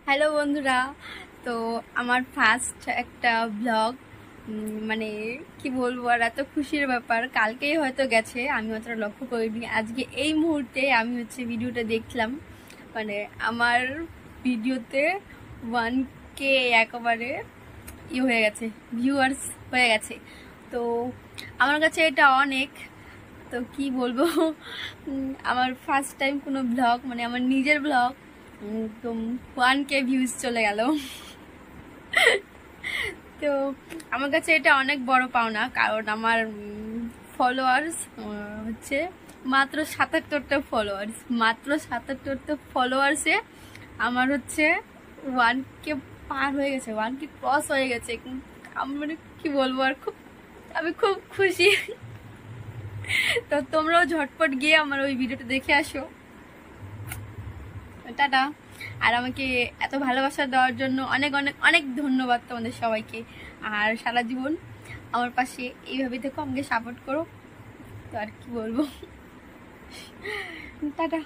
Hello বন্ধুরা, তো আমার ফার্স্ট একটা ব্লগ, মানে কি বলবো, আর এত খুশির ব্যাপার। কালকেই হয়তো গেছে, আমি অতটা লক্ষ্য করিনি। আজকে এই মুহূর্তে আমি ভিডিওটা দেখলাম, মানে আমার ভিডিওতে 1K একেবারে হয়ে গেছে, ভিউয়ার্স হয়ে গেছে। তো আমার কাছে এটা অনেক, তো কি বলবো। আমার ফার্স্ট টাইম কোনো ব্লগ, মানে আমার নিজের ব্লগ, তো 1K ভিউজ চলে গেল। তো আমার কাছে এটা অনেক বড় পাওনা, কারণ আমার ফলোয়ার্স হচ্ছে মাত্র 77টা ফলোয়ার্স। মাত্র 77টা ফলোয়ার্সে আমার হচ্ছে 1K পার হয়ে গেছে, 1K ক্রস হয়ে গেছে। আমি মানে কি বলবো, আর আমি খুব খুশি। তো তোমরাও ঝটপট গিয়ে আমার ওই ভিডিওটা দেখে আসো। টাটা। আর আমাকে এত ভালোবাসা দেওয়ার জন্য অনেক অনেক অনেক ধন্যবাদ তোমাদের সবাইকে। আর সারা জীবন আমার পাশে এইভাবে থেকো, আমাকে সাপোর্ট করো। তো আর কি বলবো, টাটা।